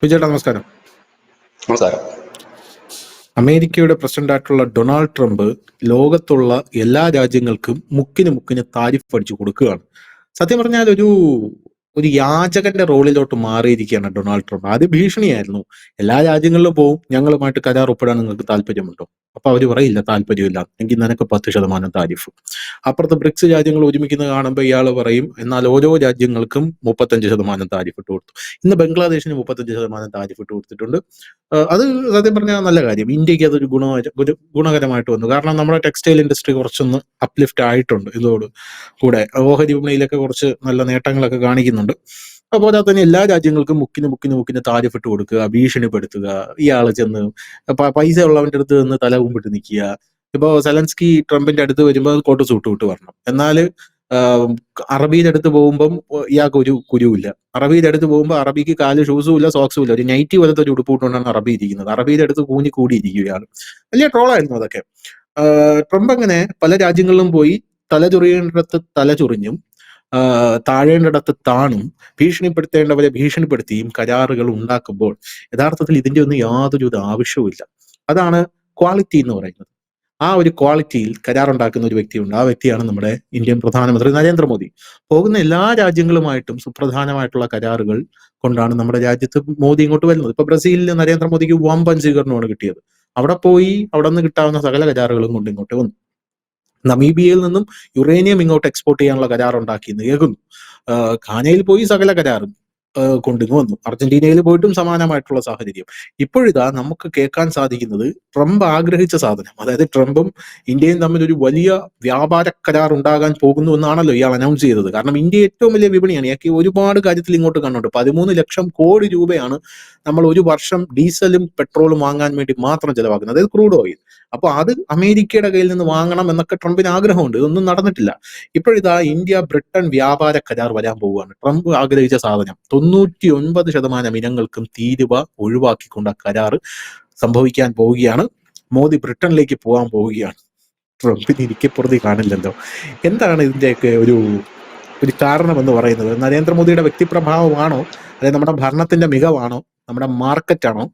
വിജയേട്ടാ നമസ്കാരം. നമസ്കാരം. അമേരിക്കയുടെ പ്രസിഡന്റായിട്ടുള്ള ഡൊണാൾഡ് ട്രംപ് ലോകത്തുള്ള എല്ലാ രാജ്യങ്ങൾക്കും മുക്കിന് മുക്കിന് താരിഫ് അടിച്ചു കൊടുക്കുകയാണ്. സത്യം പറഞ്ഞാൽ ഒരു ഒരു യാചകന്റെ റോളിലോട്ട് മാറിയിരിക്കുകയാണ് ഡൊണാൾഡ് ട്രംപ്. ആദ്യം ഭീഷണിയായിരുന്നു, എല്ലാ രാജ്യങ്ങളിലും പോവും, ഞങ്ങളുമായിട്ട് കരാർ ഒപ്പിടാൻ നിങ്ങൾക്ക് താല്പര്യമുണ്ടോ? അപ്പൊ അവര് പറയില്ല താല്പര്യമില്ല, എങ്കിൽ നിനക്ക് 10% താരിഫ്. അപ്പുറത്ത് ബ്രിക്സ് രാജ്യങ്ങൾ ഒരുമിക്കുന്നത് കാണുമ്പോൾ ഇയാൾ പറയും, എന്നാൽ ഓരോ രാജ്യങ്ങൾക്കും 35% താരിഫ് ഇട്ട് കൊടുത്തു. ഇന്ന് ബംഗ്ലാദേശിന് 35% താരിഫ് ഇട്ട് കൊടുത്തിട്ടുണ്ട്. അത് സത്യം പറഞ്ഞാൽ നല്ല കാര്യം. ഇന്ത്യക്ക് അതൊരു ഗുണകരമായിട്ട് വന്നു. കാരണം നമ്മുടെ ടെക്സ്റ്റൈൽ ഇൻഡസ്ട്രി കുറച്ചൊന്ന് അപ്ലിഫ്റ്റ് ആയിട്ടുണ്ട് ഇതോട് കൂടെ. ഓഹരി വിപണിയിലൊക്കെ കുറച്ച് നല്ല നേട്ടങ്ങളൊക്കെ കാണിക്കുന്നുണ്ട്. അതുപോലെ തന്നെ എല്ലാ രാജ്യങ്ങൾക്കും മുക്കിന് താരിഫ് ഇട്ട് കൊടുക്കുക, ഭീഷണിപ്പെടുത്തുക, ഇയാള് ചെന്ന് പൈസ ഉള്ളവന്റെ അടുത്ത് നിന്ന് തല കുമ്പിട്ട് നിൽക്കുക. ഇപ്പോ സെലൻസ്കി ട്രംപിന്റെ അടുത്ത് വരുമ്പോൾ കോട്ട് സൂട്ട് വിട്ട് വരണം, എന്നാല് അറബിയുടെ അടുത്ത് പോകുമ്പം ഇയാൾക്ക് ഒരു കുരുവില്ല. അറബിയുടെ അടുത്ത് പോകുമ്പോൾ അറബിക്ക് കാല് ഷൂസും ഇല്ല, സോക്സും ഇല്ല, ഒരു നൈറ്റി പോലത്തെ ഒരു ഉടുപ്പ് കൊണ്ടാണ് അറബി ഇരിക്കുന്നത്. അറബിയുടെ അടുത്ത് കൂടിയിരിക്കും ഇയാൾ. വലിയ ട്രോളായിരുന്നു അതൊക്കെ. ട്രംപ് അങ്ങനെ പല രാജ്യങ്ങളിലും പോയി തല ചൊറിയേണ്ടിടത്ത് തല ചൊറിഞ്ഞും താഴേണ്ടിടത്ത് താണും ഭീഷണിപ്പെടുത്തേണ്ടവരെ ഭീഷണിപ്പെടുത്തിയും കരാറുകൾ ഉണ്ടാക്കുമ്പോൾ യഥാർത്ഥത്തിൽ ഇതിന്റെ ഒന്നും യാതൊരു ആവശ്യവുമില്ല. അതാണ് ക്വാളിറ്റി എന്ന് പറയുന്നത്. ആ ഒരു ക്വാളിറ്റിയിൽ കരാറുണ്ടാക്കുന്ന ഒരു വ്യക്തിയുണ്ട്. ആ വ്യക്തിയാണ് നമ്മുടെ ഇന്ത്യൻ പ്രധാനമന്ത്രി നരേന്ദ്രമോദി. പോകുന്ന എല്ലാ രാജ്യങ്ങളുമായിട്ടും സുപ്രധാനമായിട്ടുള്ള കരാറുകൾ കൊണ്ടാണ് നമ്മുടെ രാജ്യത്ത് മോദി ഇങ്ങോട്ട് വരുന്നത്. ഇപ്പൊ ബ്രസീലിൽ നരേന്ദ്രമോദിക്ക് വമ്പൻ സ്വീകരണമാണ് കിട്ടിയത്. അവിടെ പോയി അവിടെ നിന്ന് കിട്ടാവുന്ന സകല കരാറുകളും കൊണ്ട് ഇങ്ങോട്ട് വന്നു. നമീബിയയിൽ നിന്നും യുറേനിയം ഇങ്ങോട്ട് എക്സ്പോർട്ട് ചെയ്യാനുള്ള കരാറുണ്ടാക്കിയെന്ന് കേൾക്കുന്നു. ഘാനയിൽ പോയി സകല കരാറും കൊണ്ടിങ്ങ് വന്നു. അർജന്റീനയിൽ പോയിട്ടും സമാനമായിട്ടുള്ള സാഹചര്യം. ഇപ്പോഴിതാ നമുക്ക് കേൾക്കാൻ സാധിക്കുന്നത് ട്രംപ് ആഗ്രഹിച്ച സാധനം, അതായത് ട്രംപും ഇന്ത്യയും തമ്മിൽ ഒരു വലിയ വ്യാപാര കരാർ ഉണ്ടാകാൻ പോകുന്നു എന്നാണല്ലോ ഇയാൾ അനൗൺസ് ചെയ്തത്. കാരണം ഇന്ത്യ ഏറ്റവും വലിയ വിപണിയാണ്. ഇയാൾക്ക് ഒരുപാട് കാര്യത്തിൽ ഇങ്ങോട്ട് കണ്ടുണ്ട്. 13 ലക്ഷം കോടി രൂപയാണ് നമ്മൾ ഒരു വർഷം ഡീസലും പെട്രോളും വാങ്ങാൻ വേണ്ടി മാത്രം ചെലവാക്കുന്നത്, അതായത് ക്രൂഡ് ഓയിൽ. അപ്പൊ അത് അമേരിക്കയുടെ കയ്യിൽ നിന്ന് വാങ്ങണം എന്നൊക്കെ ട്രംപിന് ആഗ്രഹമുണ്ട്. ഇതൊന്നും നടന്നിട്ടില്ല. ഇപ്പോഴിതാ ഇന്ത്യ ബ്രിട്ടൻ വ്യാപാര കരാർ വരാൻ പോവുകയാണ്. ട്രംപ് ആഗ്രഹിച്ച സാധനം 99% ഇനങ്ങൾക്കും തീരുവ ഒഴിവാക്കിക്കൊണ്ട് ആ കരാർ സംഭവിക്കാൻ പോവുകയാണ്. മോദി ബ്രിട്ടനിലേക്ക് പോകാൻ പോവുകയാണ്. ട്രംപിന് ഇരിക്കപ്പുറതി കാണില്ലല്ലോ. എന്താണ് ഇതിന്റെയൊക്കെ ഒരു ഒരു കാരണം എന്ന് പറയുന്നത്? നരേന്ദ്രമോദിയുടെ വ്യക്തിപ്രഭാവമാണോ, അതായത് നമ്മുടെ ഭരണത്തിന്റെ മികവാണോ, നമ്മുടെ മാർക്കറ്റാണോ?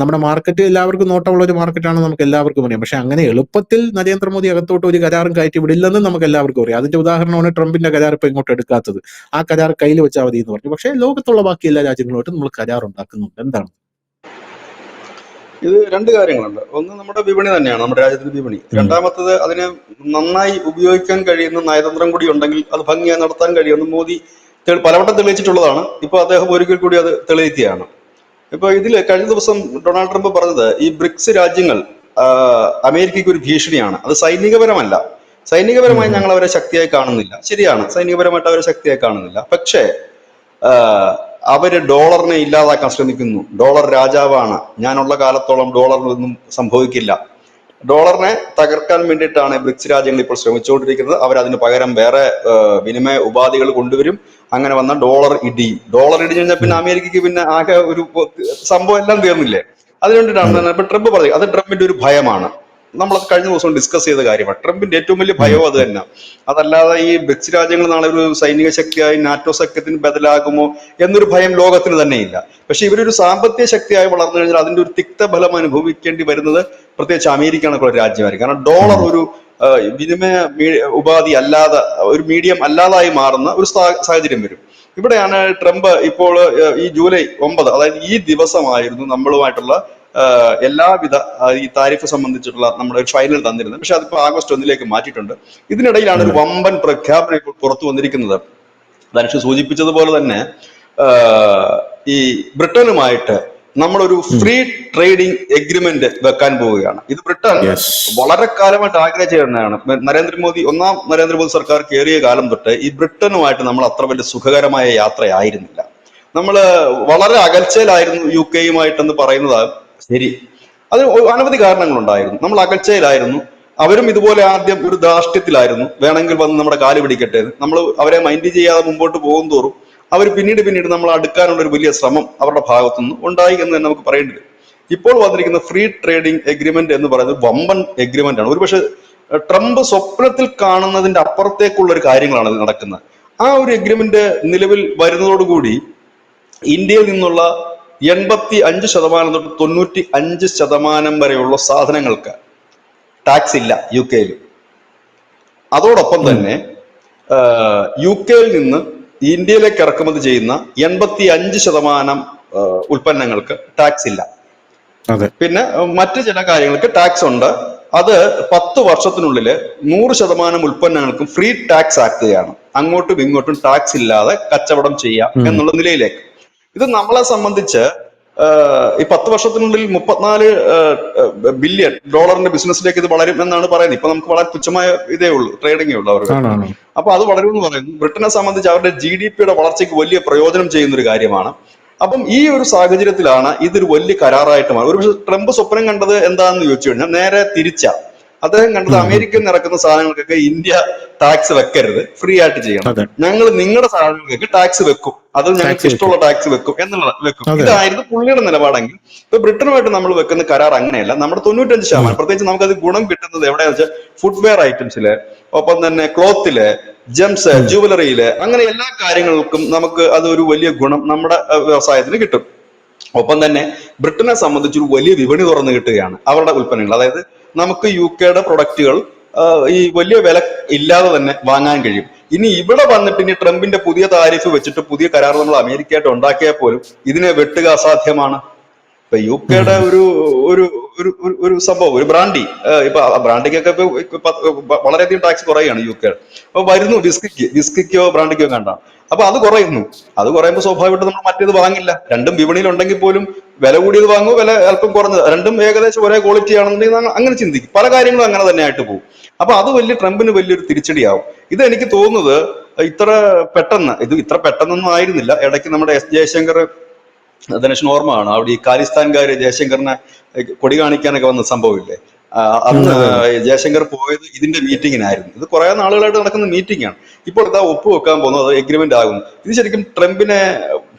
നമ്മുടെ മാർക്കറ്റ് എല്ലാവർക്കും നോട്ടമുള്ള ഒരു മാർക്കറ്റാണ്, നമുക്ക് എല്ലാവർക്കും അറിയാം. പക്ഷെ അങ്ങനെ എളുപ്പത്തിൽ നരേന്ദ്രമോദി അകത്തോട്ട് ഒരു കരാറും കയറ്റി വിടില്ലെന്ന് നമുക്ക് എല്ലാവർക്കും അറിയാം. അതിന്റെ ഉദാഹരണമാണ് ട്രംപിന്റെ കരാർ ഇപ്പൊ ഇങ്ങോട്ട് എടുക്കാത്തത്. ആ കരാർ കയ്യിൽ വെച്ചാൽ മതി എന്ന് പറഞ്ഞു. പക്ഷേ ലോകത്തുള്ള ബാക്കി എല്ലാ രാജ്യങ്ങളുമായിട്ടും നമ്മൾ കരാർ ഉണ്ടാക്കുന്നുണ്ട്. എന്താണ് ഇത് രണ്ട് കാര്യങ്ങളുണ്ട്. ഒന്ന് നമ്മുടെ വിപണി തന്നെയാണ്, നമ്മുടെ രാജ്യത്തിന്റെ വിപണി. രണ്ടാമത്തത് അതിനെ നന്നായി ഉപയോഗിക്കാൻ കഴിയുന്ന നയതന്ത്രം കൂടി ഉണ്ടെങ്കിൽ അത് ഭംഗിയായി നടത്താൻ കഴിയുമെന്ന് മോദി പലവട്ടം തെളിയിച്ചിട്ടുള്ളതാണ്. ഇപ്പൊ അദ്ദേഹം ഒരിക്കൽ കൂടി അത് തെളിയിക്കുകയാണ്. ഇപ്പൊ ഇതില് കഴിഞ്ഞ ദിവസം ഡൊണാൾഡ് ട്രംപ് പറഞ്ഞത് ഈ ബ്രിക്സ് രാജ്യങ്ങൾ അമേരിക്കയ്ക്ക് ഒരു ഭീഷണിയാണ്. അത് സൈനികപരമല്ല. സൈനികപരമായി ഞങ്ങൾ അവരെ ശക്തിയായി കാണുന്നില്ല. ശരിയാണ്, സൈനികപരമായിട്ട് അവരെ ശക്തിയായി കാണുന്നില്ല. പക്ഷേ അവര് ഡോളറിനെ ഇല്ലാതാക്കാൻ ശ്രമിക്കുന്നു. ഡോളർ രാജാവാണ്, ഞാനുള്ള കാലത്തോളം ഡോളറിനൊന്നും സംഭവിക്കില്ല. ഡോളറിനെ തകർക്കാൻ വേണ്ടിയിട്ടാണ് ബ്രിക്സ് രാജ്യങ്ങൾ ഇപ്പോൾ ശ്രമിച്ചുകൊണ്ടിരിക്കുന്നത്. അവരതിന് പകരം വേറെ വിനിമയ ഉപാധികൾ കൊണ്ടുവരും. അങ്ങനെ വന്ന ഡോളർ ഇടിഞ്ഞു കഴിഞ്ഞാൽ പിന്നെ അമേരിക്കക്ക് പിന്നെ ആകെ ഒരു സംഭവം എല്ലാം തീർന്നില്ലേ? അതുകൊണ്ടിട്ടാണ് ഇപ്പൊ ട്രംപ് പറയും, അത് ട്രംപിന്റെ ഒരു ഭയമാണ്. നമ്മളത് കഴിഞ്ഞ ദിവസം ഡിസ്കസ് ചെയ്ത കാര്യമാണ്. ട്രംപിന്റെ ഏറ്റവും വലിയ ഭയവും അത് തന്നെ. അതല്ലാതെ ഈ ബ്രിക്സ് രാജ്യങ്ങൾ നാളെ ഒരു സൈനിക ശക്തിയായി നാറ്റോ സഖ്യത്തിന് ബദലാകുമോ എന്നൊരു ഭയം ലോകത്തിന് തന്നെയില്ല. പക്ഷെ ഇവരൊരു സാമ്പത്തിക ശക്തിയായി വളർന്നു കഴിഞ്ഞാൽ അതിന്റെ ഒരു തിക്തഫലം അനുഭവിക്കേണ്ടി വരുന്നത് പ്രത്യേകിച്ച് അമേരിക്ക എന്നൊക്കെ ഒരു രാജ്യമായിരിക്കും. കാരണം ഡോളർ ഒരു വിനിമയ ഉപാധി അല്ലാതെ, ഒരു മീഡിയം അല്ലാതായി മാറുന്ന ഒരു സാഹചര്യം വരും. ഇവിടെയാണ് ട്രംപ് ഇപ്പോൾ ഈ ജൂലൈ 9, അതായത് ഈ ദിവസമായിരുന്നു നമ്മളുമായിട്ടുള്ള എല്ലാവിധ ഈ താരിഫ് സംബന്ധിച്ചിട്ടുള്ള നമ്മുടെ ഒരു ഫൈനൽ തന്നിരുന്നത്. പക്ഷെ അതിപ്പോ ആഗസ്റ്റ് 1 മാറ്റിയിട്ടുണ്ട്. ഇതിനിടയിലാണ് ഒരു വമ്പൻ പ്രഖ്യാപനം ഇപ്പോൾ പുറത്തു വന്നിരിക്കുന്നത്. ധനുഷ് സൂചിപ്പിച്ചതുപോലെ തന്നെ ഈ ബ്രിട്ടനുമായിട്ട് നമ്മളൊരു ഫ്രീ ട്രേഡിംഗ് എഗ്രിമെന്റ് വെക്കാൻ പോവുകയാണ്. ഇത് ബ്രിട്ടൻ വളരെ കാലമായിട്ട് ആഗ്രഹിച്ചിരുന്നതാണ്. നരേന്ദ്രമോദി സർക്കാർ കയറിയ കാലം തൊട്ട് ഈ ബ്രിട്ടനുമായിട്ട് നമ്മൾ അത്ര വലിയ സുഖകരമായ യാത്രയായിരുന്നില്ല. നമ്മള് വളരെ അകൽച്ചയിലായിരുന്നു UK-യുമായിട്ടെന്ന് പറയുന്നത് ശരി. അത് അനവധി കാരണങ്ങളുണ്ടായിരുന്നു. നമ്മൾ അകൽച്ചയിലായിരുന്നു. അവരും ഇതുപോലെ ആദ്യം ഒരു ധാർഷ്ട്യത്തിലായിരുന്നു, വേണമെങ്കിൽ വന്ന് നമ്മുടെ കാല് പിടിക്കട്ടെ. നമ്മൾ അവരെ മൈൻഡ് ചെയ്യാതെ മുമ്പോട്ട് പോകും തോറും അവർ പിന്നീട് നമ്മൾ അടുക്കാനുള്ള ഒരു വലിയ ശ്രമം അവരുടെ ഭാഗത്തുനിന്ന് ഉണ്ടായി എന്ന് തന്നെ നമുക്ക് പറയേണ്ടി വരും. ഇപ്പോൾ വന്നിരിക്കുന്ന ഫ്രീ ട്രേഡിംഗ് എഗ്രിമെന്റ് എന്ന് പറയുന്നത് വമ്പൻ എഗ്രിമെന്റ് ആണ്. ഒരുപക്ഷെ ട്രംപ് സ്വപ്നത്തിൽ കാണുന്നതിന്റെ അപ്പുറത്തേക്കുള്ള ഒരു കാര്യങ്ങളാണ് ഇത് നടക്കുന്നത്. ആ ഒരു എഗ്രിമെന്റ് നിലവിൽ വരുന്നതോടുകൂടി ഇന്ത്യയിൽ നിന്നുള്ള 85% തൊട്ട് 95% വരെയുള്ള സാധനങ്ങൾക്ക് ടാക്സ് ഇല്ല യു കെയിൽ. അതോടൊപ്പം ഉം. തന്നെ യു കെയിൽ നിന്ന് ഇന്ത്യയിലേക്ക് ഇറക്കുമതി ചെയ്യുന്ന 85% ഉൽപ്പന്നങ്ങൾക്ക് ടാക്സ് ഇല്ല. അതെ. പിന്നെ മറ്റു ചില കാര്യങ്ങൾക്ക് ടാക്സ് ഉണ്ട്. അത് 10 വർഷത്തിനുള്ളിൽ 100% ഉൽപ്പന്നങ്ങൾക്കും ഫ്രീ ടാക്സ് ആക്കുകയാണ്. അങ്ങോട്ടും ഇങ്ങോട്ടും ടാക്സ് ഇല്ലാതെ കച്ചവടം ചെയ്യാം ഉം. എന്നുള്ള നിലയിലേക്ക്. ഇത് നമ്മളെ സംബന്ധിച്ച് ഈ 10 വർഷത്തിനുള്ളിൽ 34 ബില്യൺ ഡോളറിന്റെ ബിസിനസ്സിലേക്ക് ഇത് വളരും എന്നാണ് പറയുന്നത്. ഇപ്പൊ നമുക്ക് വളരെ തുച്ഛമായ ഇതേ ഉള്ളൂ, ട്രേഡിംഗേ ഉള്ളൂ അവർക്ക്. ആണാണ്. അപ്പൊ അത് വളരുമെന്ന് പറയുന്നു. ബ്രിട്ടനെ സംബന്ധിച്ച് അവരുടെ GDP വളർച്ചയ്ക്ക് വലിയ പ്രയോജനം ചെയ്യുന്ന ഒരു കാര്യമാണ്. അപ്പം ഈ ഒരു സാഹചര്യത്തിലാണ് ഇതൊരു വലിയ കരാറായിട്ട് മാറും. ഒരു പക്ഷേ ട്രംപ് സ്വപ്നം കണ്ടത് എന്താണെന്ന് ചോദിച്ചു കഴിഞ്ഞാൽ നേരെ തിരിച്ചാ. അദ്ദേഹം കണ്ടത് ഉം. ഉം. അമേരിക്കയിൽ നിന്ന് ഇറക്കുന്ന സാധനങ്ങൾക്കൊക്കെ ഇന്ത്യ ടാക്സ് വെക്കരുത്, ഫ്രീ ആയിട്ട് ചെയ്യണം. അതെ. ഞങ്ങൾ നിങ്ങളുടെ സാധനങ്ങൾക്ക് ടാക്സ് വെക്കും, അത് ഞങ്ങൾക്ക് ടാക്സ് വെക്കും. ഇഷ്ടമുള്ള ടാക്സ് വെക്കും എന്നുള്ളത് വെക്കും. അതെ. ഇതായിരുന്നു പുള്ളിയുടെ നിലപാടെങ്കിൽ. ഇപ്പൊ ബ്രിട്ടനുമായിട്ട് നമ്മൾ വെക്കുന്ന കരാർ അങ്ങനെയല്ല. നമ്മുടെ 95%, പ്രത്യേകിച്ച് നമുക്കത് ഗുണം കിട്ടുന്നത് എവിടെയാണെന്ന് വെച്ചാൽ ഫുട്വെയർ ഐറ്റംസില്, ഒപ്പം തന്നെ ക്ലോത്തില്, ജെംസ്, ജുവലറിയില്, അങ്ങനെ എല്ലാ കാര്യങ്ങൾക്കും നമുക്ക് അതൊരു വലിയ ഗുണം നമ്മുടെ വ്യവസായത്തിന് കിട്ടും. ഒപ്പം തന്നെ ബ്രിട്ടനെ സംബന്ധിച്ച് ഒരു വലിയ വിപണി തുറന്നു കിട്ടുകയാണ് അവരുടെ ഉൽപ്പന്നങ്ങൾ. അതായത് നമുക്ക് യു കെയുടെ പ്രൊഡക്റ്റുകൾ ഈ വലിയ വില ഇല്ലാതെ തന്നെ വാങ്ങാൻ കഴിയും. ഇനി ഇവിടെ വന്നിട്ട് ഇനി ട്രംപിന്റെ പുതിയ താരിഫ് വെച്ചിട്ട് പുതിയ കരാർ നമ്മൾ അമേരിക്കയായിട്ട് ഉണ്ടാക്കിയാൽ പോലും ഇതിനെ വെട്ടുക അസാധ്യമാണ്. ഇപ്പൊ യു കെയുടെ ഒരു ഒരു ഒരു ഒരു സംഭവം, ഒരു ബ്രാൻഡി, ഇപ്പൊ ബ്രാൻഡിക്കൊക്കെ വളരെയധികം ടാക്സ് കുറയുകയാണ് യു കെ. അപ്പൊ വരുന്നു വിസ്കിക്കോ ബ്രാൻഡിക്കോ കണ്ട, അപ്പൊ അത് കുറയുന്നു. അത് കുറയുമ്പോൾ സ്വാഭാവികമായിട്ട് നമ്മൾ മറ്റേത് വാങ്ങില്ല. രണ്ടും വിപണിയിൽ ഉണ്ടെങ്കിൽ പോലും വില കൂടിയത് വാങ്ങും, വില അല്പം കുറഞ്ഞത്, രണ്ടും ഏകദേശം ഒരേ ക്വാളിറ്റി ആണെന്നുണ്ടെങ്കിൽ അങ്ങനെ ചിന്തിക്കും. പല കാര്യങ്ങളും അങ്ങനെ തന്നെ ആയിട്ട് പോകും. അപ്പൊ അത് ട്രംപിന് വലിയൊരു തിരിച്ചടിയാവും. ഇത് എനിക്ക് തോന്നുന്നത് ഇത്ര പെട്ടെന്നൊന്നും ആയിരുന്നില്ല. ഇടയ്ക്ക് നമ്മുടെ എസ് ജയശങ്കർ, ധനേഷിന് ഓർമ്മയാണ്, അവിടെ ഈ ഖാലിസ്ഥാൻകാര് ജയശങ്കറിനെ കൊടി കാണിക്കാനൊക്കെ വന്ന സംഭവമില്ലേ? അന്ന് ജയശങ്കർ പോയത് ഇതിന്റെ മീറ്റിങ്ങിനായിരുന്നു. ഇത് കുറെ നാളുകളായിട്ട് നടക്കുന്ന മീറ്റിംഗ് ആണ്. ഇപ്പോൾ ഇതാ ഒപ്പുവെക്കാൻ പോകുന്നത്, അത് എഗ്രിമെന്റ് ആകുന്നു. ഇത് ശരിക്കും ട്രംപിനെ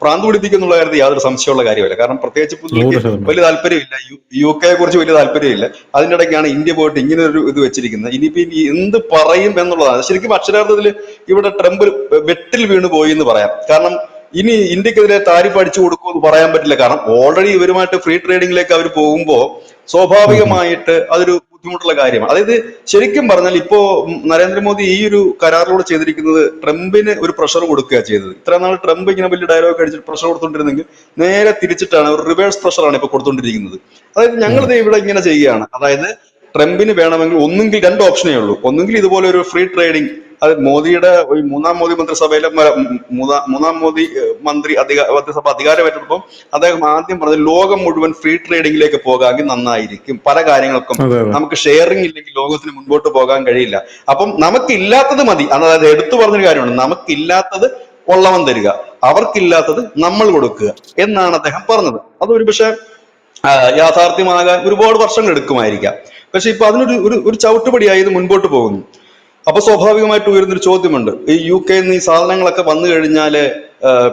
ഭ്രാന്ത് പിടിപ്പിക്കുന്നുള്ള കാര്യത്തിൽ യാതൊരു സംശയമുള്ള കാര്യമല്ല. കാരണം പ്രത്യേകിച്ച് പുള്ളിക്ക് വലിയ താല്പര്യമില്ല, യു കെയെ കുറിച്ച് വലിയ താല്പര്യമില്ല. അതിന്റെ ഇടയ്ക്കാണ് ഇന്ത്യ പോയിട്ട് ഇങ്ങനെ ഒരു ഇത് വെച്ചിരിക്കുന്നത്. ഇനിയിപ്പോ ഇനി എന്ത് പറയും എന്നുള്ളതാണ്. ശരിക്കും അക്ഷരാർത്ഥത്തിൽ ഇവിടെ ട്രംപ് വെട്ടിൽ വീണു പോയി എന്ന് പറയാം. കാരണം ഇനി ഇന്ത്യക്കെതിരെ താരിഫ് അടിച്ചു കൊടുക്കുമെന്ന് പറയാൻ പറ്റില്ല. കാരണം ഓൾറെഡി ഇവരുമായിട്ട് ഫ്രീ ട്രേഡിംഗിലേക്ക് അവർ പോകുമ്പോൾ സ്വാഭാവികമായിട്ട് അതൊരു ബുദ്ധിമുട്ടുള്ള കാര്യമാണ്. അതായത് ശരിക്കും പറഞ്ഞാൽ ഇപ്പോ നരേന്ദ്രമോദി ഈ ഒരു കരാറിലൂടെ ചെയ്തിരിക്കുന്നത് ട്രംപിന് ഒരു പ്രഷർ കൊടുക്കുക ചെയ്തത്. ഇത്ര നാൾ ട്രംപ് ഇങ്ങനെ വലിയ ഡയലോഗ് അടിച്ചിട്ട് പ്രഷർ കൊടുത്തോണ്ടിരുന്നെങ്കിൽ നേരെ തിരിച്ചിട്ടാണ്, ഒരു റിവേഴ്സ് പ്രഷറാണ് ഇപ്പൊ കൊടുത്തോണ്ടിരിക്കുന്നത്. അതായത് ഞങ്ങളിത് ഇവിടെ ഇങ്ങനെ ചെയ്യുകയാണ്. അതായത് ട്രംപിന് വേണമെങ്കിൽ ഒന്നുകിൽ 2 ഓപ്ഷനേ ഉള്ളൂ. ഒന്നുകിൽ ഇതുപോലെ ഒരു ഫ്രീ ട്രേഡിംഗ്, അത് മോദിയുടെ മൂന്നാം മോദി മന്ത്രിസഭയിലെ മൂന്നാം മോദി മന്ത്രിസഭ അധികാരമേറ്റപ്പോൾ അദ്ദേഹം ആദ്യം പറഞ്ഞത് ലോകം മുഴുവൻ ഫ്രീ ട്രേഡിംഗിലേക്ക് പോകാമെങ്കിൽ നന്നായിരിക്കും. പല കാര്യങ്ങൾക്കും നമുക്ക് ഷെയറിംഗ് ഇല്ലെങ്കിൽ ലോകത്തിന് മുൻപോട്ട് പോകാൻ കഴിയില്ല. അപ്പം നമുക്കില്ലാത്തത് മതി. അതായത് എടുത്തു പറഞ്ഞൊരു കാര്യമാണ്, നമുക്കില്ലാത്തത് ഉള്ളവൻ തരിക, അവർക്കില്ലാത്തത് നമ്മൾ കൊടുക്കുക എന്നാണ് അദ്ദേഹം പറഞ്ഞത്. അതൊരു പക്ഷെ യാഥാർത്ഥ്യമാകാൻ ഒരുപാട് വർഷങ്ങൾ എടുക്കുമായിരിക്കാം. പക്ഷെ ഇപ്പൊ അതിനൊരു ഒരു ചവിട്ടുപടിയായി ഇത് മുൻപോട്ട് പോകുന്നു. അപ്പൊ സ്വാഭാവികമായിട്ട് ഉയരുന്നൊരു ചോദ്യമുണ്ട്, ഈ യു കെയിൽ നിന്ന് ഈ സാധനങ്ങളൊക്കെ വന്നു കഴിഞ്ഞാല്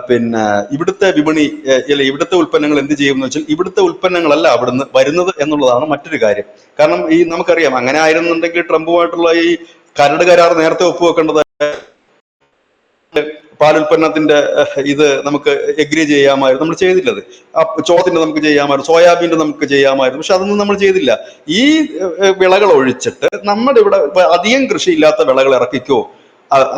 പിന്നെ ഇവിടുത്തെ വിപണി ഇവിടുത്തെ ഉൽപ്പന്നങ്ങൾ എന്ത് ചെയ്യുമെന്ന് വെച്ചാൽ ഇവിടുത്തെ ഉൽപ്പന്നങ്ങളല്ല അവിടുന്ന് വരുന്നത് എന്നുള്ളതാണ് മറ്റൊരു കാര്യം. കാരണം ഈ നമുക്കറിയാം, അങ്ങനെ ആയിരുന്നുണ്ടെങ്കിൽ ട്രംപുമായിട്ടുള്ള ഈ കരട് കരാർ നേരത്തെ ഒപ്പുവെക്കേണ്ടത്, പാലുൽപ്പന്നത്തിന്റെ ഇത് നമുക്ക് എഗ്രി ചെയ്യാമായിരുന്നു. നമ്മൾ ചെയ്തില്ലത്. ചോളത്തിന്റെ നമുക്ക് ചെയ്യാമായിരുന്നു, സോയാബീന്റെ നമുക്ക് ചെയ്യാമായിരുന്നു. പക്ഷെ അതൊന്നും നമ്മൾ ചെയ്തില്ല. ഈ വിളകൾ ഒഴിച്ചിട്ട് നമ്മുടെ ഇവിടെ അധികം കൃഷി ഇല്ലാത്ത വിളകൾ ഇറക്കിക്കോ,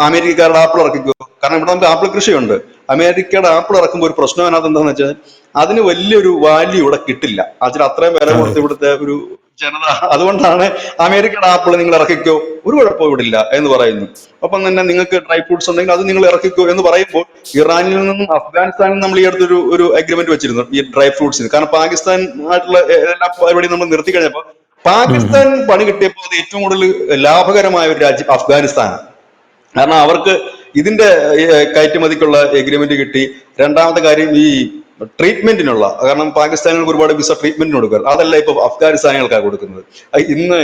അമേരിക്കക്കാരുടെ ആപ്പിൾ ഇറക്കിക്കോ. കാരണം ഇവിടെ നമുക്ക് ആപ്പിൾ കൃഷിയുണ്ട്. അമേരിക്കയുടെ ആപ്പിൾ ഇറക്കുമ്പോൾ ഒരു പ്രശ്നം അതിനകത്ത് എന്താണെന്ന് വെച്ചാൽ അതിന് വലിയൊരു വാല്യൂ ഇവിടെ കിട്ടില്ല. അതിന് അത്രയും വില കൊടുത്ത് ഇവിടുത്തെ ഒരു ജനത, അതുകൊണ്ടാണ് അമേരിക്കയുടെ ആപ്പിൾ നിങ്ങൾ ഇറക്കിക്കോ, ഒരു കുഴപ്പവും ഇവിടെ ഇല്ല എന്ന് പറയുന്നു. ഒപ്പം തന്നെ നിങ്ങൾക്ക് ഡ്രൈ ഫ്രൂട്ട്സ് ഉണ്ടെങ്കിൽ അത് നിങ്ങൾ ഇറക്കിക്കോ എന്ന് പറയുമ്പോൾ ഇറാനിൽ നിന്നും അഫ്ഗാനിസ്ഥാനിൽ നിന്നും നമ്മൾ ഈ അടുത്തൊരു ഒരു അഗ്രിമെന്റ് വെച്ചിരുന്നു ഈ ഡ്രൈ ഫ്രൂട്ട്സിന്. കാരണം പാകിസ്ഥാൻ ആയിട്ടുള്ള എല്ലാ പരിപാടിയും നമ്മൾ നിർത്തി കഴിഞ്ഞപ്പോൾ പാകിസ്ഥാൻ പണി കിട്ടിയപ്പോൾ അത് ഏറ്റവും കൂടുതൽ ലാഭകരമായ ഒരു രാജ്യം അഫ്ഗാനിസ്ഥാനാണ്. കാരണം അവർക്ക് ഇതിന്റെ കയറ്റുമതിക്കുള്ള എഗ്രിമെന്റ് കിട്ടി. രണ്ടാമത്തെ കാര്യം ഈ ട്രീറ്റ്മെന്റിനുള്ള, കാരണം പാകിസ്ഥാനികൾക്ക് ഒരുപാട് വിസ ട്രീറ്റ്മെന്റിന് കൊടുക്കുക, അതല്ല ഇപ്പൊ അഫ്ഗാനിസ്ഥാനികൾക്കാണ് കൊടുക്കുന്നത്.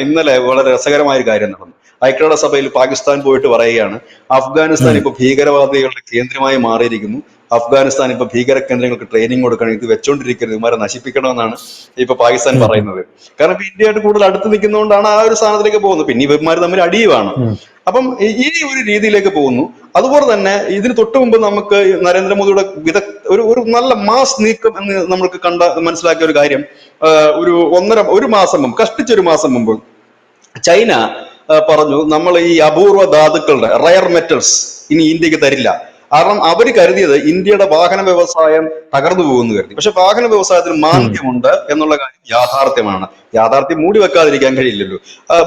ഇന്നലെ വളരെ രസകരമായ ഒരു കാര്യം നടന്നു. ഐക്യരാഷ്ട്രസഭയിൽ പാകിസ്ഥാൻ പോയിട്ട് പറയുകയാണ്, അഫ്ഗാനിസ്ഥാൻ ഇപ്പൊ ഭീകരവാദികളുടെ കേന്ദ്രമായി മാറിയിരിക്കുന്നു, അഫ്ഗാനിസ്ഥാൻ ഇപ്പൊ ഭീകര കേന്ദ്രങ്ങൾക്ക് ട്രെയിനിങ് കൊടുക്കണം, ഇത് വെച്ചോണ്ടിരിക്കരുത്, ഇവന്മാരെ നശിപ്പിക്കണമെന്നാണ് ഇപ്പൊ പാകിസ്ഥാൻ ഉം, ഉം, പറയുന്നത്. കാരണം ഇപ്പൊ ഇന്ത്യയായിട്ട് കൂടുതൽ അടുത്ത് നിൽക്കുന്നതുകൊണ്ടാണ് ആ ഒരു സ്ഥാനത്തിലേക്ക് പോകുന്നത്. പിന്നെ ഇവന്മാർ തമ്മിൽ അടിയുമാണ്. ഉം, അപ്പം ഈ ഒരു രീതിയിലേക്ക് പോകുന്നു. അതുപോലെ തന്നെ ഇതിന് തൊട്ട് മുമ്പ് നമുക്ക് നരേന്ദ്രമോദിയുടെ ഒരു ഒരു നല്ല മാസ് നീക്കം എന്ന് നമ്മൾക്ക് മനസ്സിലാക്കിയ ഒരു കാര്യം, ഒരു ഒരു മാസം മുമ്പ്, കഷ്ടിച്ചൊരു മാസം മുമ്പ് ചൈന പറഞ്ഞു നമ്മൾ ഈ അപൂർവ ധാതുക്കളുടെ റയർ മെറ്റൽസ് ഇനി ഇന്ത്യക്ക് തരില്ല. കാരണം അവർ കരുതിയത് ഇന്ത്യയുടെ വാഹന വ്യവസായം തകർന്നു പോകുമെന്ന് കരുതി. പക്ഷെ വാഹന വ്യവസായത്തിന് ഉം, മാന്ദ്യമുണ്ട് എന്നുള്ള കാര്യം യാഥാർത്ഥ്യമാണ്. യാഥാർത്ഥ്യം മൂടി വെക്കാതിരിക്കാൻ കഴിയില്ലല്ലോ,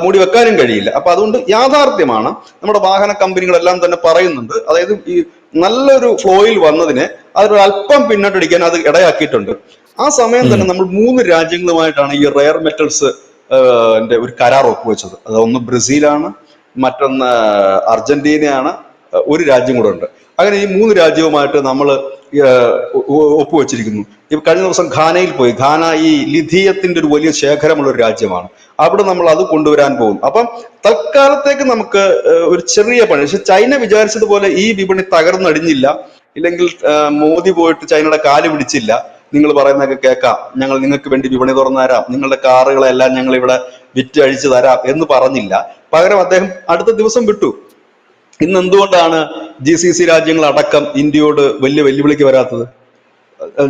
മൂടി വെക്കാനും കഴിയില്ല. അപ്പൊ അതുകൊണ്ട് യാഥാർത്ഥ്യമാണ്. നമ്മുടെ വാഹന കമ്പനികളെല്ലാം തന്നെ പറയുന്നുണ്ട്. അതായത് ഈ നല്ലൊരു ഫ്ലോയിൽ വന്നതിനെ അതൊരു അല്പം പിന്നോട്ടടിക്കാൻ അത് ഇടയാക്കിയിട്ടുണ്ട്. ആ സമയം ഉം, തന്നെ നമ്മൾ 3 രാജ്യങ്ങളുമായിട്ടാണ് ഈ റയർ മെറ്റൽസ് ഒരു കരാർ ഒപ്പുവെച്ചത്. അത് ഒന്ന് ബ്രസീലാണ്, മറ്റൊന്ന് അർജന്റീനയാണ്, ഒരു രാജ്യം കൂടെ ഉണ്ട്. അങ്ങനെ ഈ 3 രാജ്യവുമായിട്ട് നമ്മൾ ഒപ്പുവെച്ചിരിക്കുന്നു. ഈ കഴിഞ്ഞ ദിവസം ഘാനയിൽ പോയി. ഘാന ഈ ലിഥിയത്തിന്റെ ഒരു വലിയ ശേഖരമുള്ള ഒരു രാജ്യമാണ്. അവിടെ നമ്മൾ അത് കൊണ്ടുവരാൻ പോകും. അപ്പം തൽക്കാലത്തേക്ക് നമുക്ക് ഒരു ചെറിയ പണി. പക്ഷെ ചൈന വിചാരിച്ചതുപോലെ ഈ വിപണി തകർന്നടിഞ്ഞില്ല. ഇല്ലെങ്കിൽ മോദി പോയിട്ട് ചൈനയുടെ കാല് പിടിച്ചില്ല, നിങ്ങൾ പറയുന്നതൊക്കെ കേൾക്കാം, ഞങ്ങൾ നിങ്ങൾക്ക് വേണ്ടി വിപണി തുറന്നു തരാം, നിങ്ങളുടെ കാറുകളെല്ലാം ഞങ്ങൾ ഇവിടെ വിറ്റ് അഴിച്ചു തരാം എന്ന് പറഞ്ഞില്ല. പകരം അദ്ദേഹം അടുത്ത ദിവസം വിട്ടു. ഇന്ന് എന്തുകൊണ്ടാണ് GCC രാജ്യങ്ങൾ അടക്കം ഇന്ത്യയോട് വലിയ വെല്ലുവിളിക്ക് വരാത്തത്?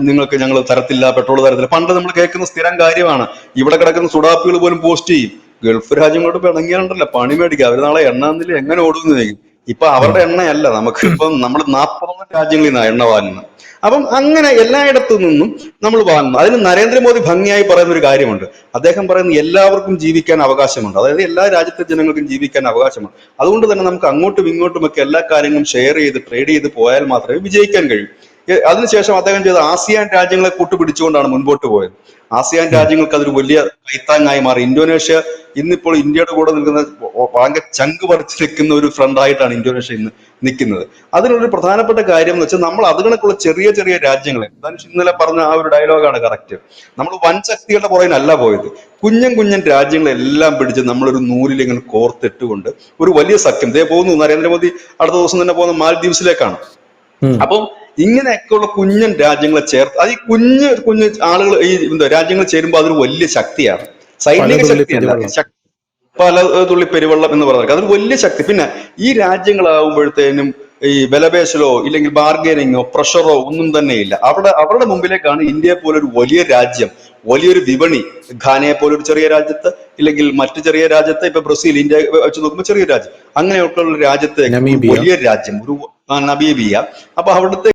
നിങ്ങൾക്ക് ഞങ്ങൾ തരത്തില്ല, പെട്രോൾ തരത്തില്ല. പണ്ട് നമ്മൾ കേൾക്കുന്ന സ്ഥിരം കാര്യമാണ്. ഇവിടെ കിടക്കുന്ന സുഡാപ്പികൾ പോലും പോസ്റ്റ് ചെയ്യും, ഗൾഫ് രാജ്യങ്ങളോട് പിണങ്ങിയാണ്ടല്ലോ പണി മേടിക്കുക, അവർ നാളെ എണ്ണ എന്നില്ല എങ്ങനെ ഓടുന്നു ചോദിക്കും. ഇപ്പൊ അവരുടെ എണ്ണയല്ല, നമുക്ക് ഇപ്പം നമ്മൾ 40 രാജ്യങ്ങളിൽ നിന്നാണ് എണ്ണ വാങ്ങുന്നത്. അപ്പം അങ്ങനെ എല്ലായിടത്തു നിന്നും നമ്മൾ വാങ്ങുന്നു. അതിന് നരേന്ദ്രമോദി ഭംഗിയായി പറയുന്ന ഒരു കാര്യമുണ്ട്. അദ്ദേഹം പറയുന്നത് എല്ലാവർക്കും ജീവിക്കാൻ അവകാശമുണ്ട്. അതായത് എല്ലാ രാജ്യത്തെ ജനങ്ങൾക്കും ജീവിക്കാൻ അവകാശമുണ്ട്. അതുകൊണ്ട് തന്നെ നമുക്ക് അങ്ങോട്ടും ഇങ്ങോട്ടുമൊക്കെ എല്ലാ കാര്യങ്ങളും ഷെയർ ചെയ്ത് ട്രേഡ് ചെയ്ത് പോയാൽ മാത്രമേ വിജയിക്കാൻ കഴിയൂ. അതിനുശേഷം അദ്ദേഹം ചെയ്ത ആസിയാൻ രാജ്യങ്ങളെ കൂട്ടുപിടിച്ചുകൊണ്ടാണ് മുൻപോട്ട് പോയത്. ആസിയാൻ ഉം. രാജ്യങ്ങൾക്ക് അതൊരു വലിയ കൈത്താങ്ങായി മാറി. ഇന്തോനേഷ്യ ഇന്നിപ്പോൾ ഇന്ത്യയുടെ കൂടെ നിൽക്കുന്ന ഭയങ്കര ചങ്ക് പറിച്ച് നിൽക്കുന്ന ഒരു ഫ്രണ്ടായിട്ടാണ് ഇന്തോനേഷ്യ ഇന്ന് നിൽക്കുന്നത്. അതിനൊരു പ്രധാനപ്പെട്ട കാര്യം എന്ന് വെച്ചാൽ നമ്മൾ അതുകണക്കുള്ള ചെറിയ ചെറിയ രാജ്യങ്ങളെ, ധനുഷ് ഇന്നലെ പറഞ്ഞ ആ ഒരു ഡയലോഗാണ് കറക്റ്റ്. നമ്മൾ വൻ ശക്തികളുടെ പുറകിലല്ല പോയത്. കുഞ്ഞൻ രാജ്യങ്ങളെല്ലാം പിടിച്ച് നമ്മളൊരു നൂലിൽ ഇങ്ങനെ കോർത്തിട്ടുകൊണ്ട് ഒരു വലിയ സഖ്യം ദേ പോകുന്നു. നരേന്ദ്രമോദി അടുത്ത ദിവസം തന്നെ പോകുന്ന മാൽദീവ്സിലേക്കാണ്. ഉം. അപ്പം ഇങ്ങനെയൊക്കെയുള്ള കുഞ്ഞൻ രാജ്യങ്ങളെ ചേർത്ത്, അത് ഈ കുഞ്ഞു ആളുകൾ ഈ രാജ്യങ്ങൾ ചേരുമ്പോൾ അതൊരു വലിയ ശക്തിയാണ്. സൈനിക പലതുള്ളി ശക്തിയല്ല, പെരുവെള്ളം. പല തുള്ളി പെരുവെള്ളം എന്ന് പറയുന്നത് അതൊരു വലിയ ശക്തി. പിന്നെ ഈ രാജ്യങ്ങളാവുമ്പോഴത്തേനും ഈ വിലപേശലോ ഇല്ലെങ്കിൽ ബാർഗൈനിങ്ങോ പ്രഷറോ ഒന്നും തന്നെ ഇല്ല. അവരുടെ മുമ്പിലേക്കാണ് ഇന്ത്യയെ പോലെ ഒരു വലിയ രാജ്യം, വലിയൊരു വിപണി, ഘാനയെ പോലെ ഒരു ചെറിയ രാജ്യത്ത്, ഇല്ലെങ്കിൽ മറ്റു ചെറിയ രാജ്യത്ത്, ഇപ്പൊ ബ്രസീൽ, ഇന്ത്യ വെച്ച് നോക്കുമ്പോൾ ചെറിയ രാജ്യം, അങ്ങനെയൊക്കെ ഉള്ള രാജ്യത്തേക്ക് ഒരു നമീബിയ. വലിയ രാജ്യം, ഒരു നമീബിയ. അപ്പൊ അവിടുത്തെ